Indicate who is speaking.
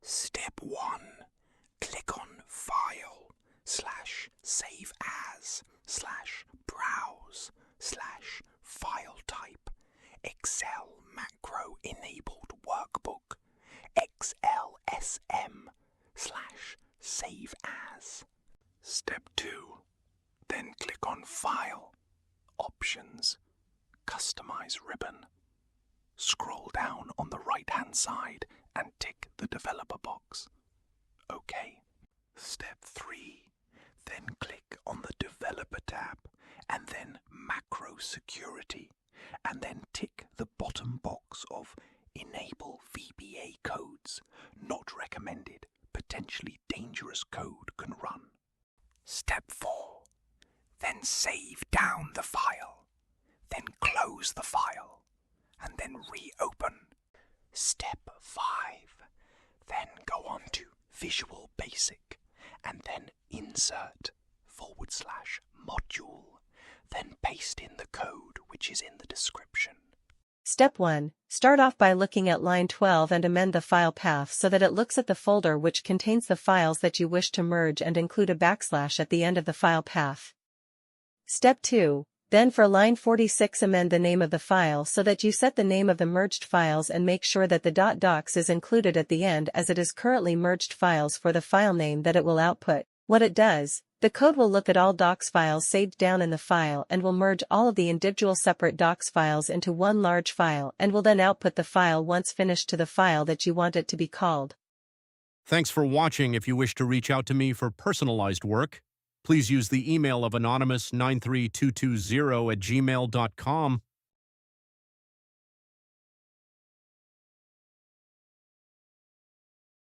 Speaker 1: Step 1. Click on File /Save As /Browse /File Type Excel Macro Enabled Workbook XLSM /Save As. Step 2. Then click on File, Options, Customize ribbon. Scroll down on the right-hand side and tick the developer box. OK. Step 3. Then click on the Developer tab and then Macro Security, and then tick the bottom box of Enable VBA codes. Not recommended. Potentially dangerous code can run. Step 4. Then save down the file. Then close the file. And then reopen. Step 5. Then go on to Visual Basic. And then Insert /Module. Then paste in the code which is in the description.
Speaker 2: Step 1. Start off by looking at line 12 and amend the file path so that it looks at the folder which contains the files that you wish to merge and include a / at the end of the file path. Step 2. Then for line 46 amend the name of the file so that you set the name of the merged files and make sure that the .docs is included at the end, as it is currently merged files for the file name that it will output. What it does, the code will look at all docs files saved down in the file and will merge all of the individual separate docs files into one large file and will then output the file once finished to the file that you want it to be called.
Speaker 3: Thanks for watching. If you wish to reach out to me for personalized work, please use the email of anonymous93220@gmail.com.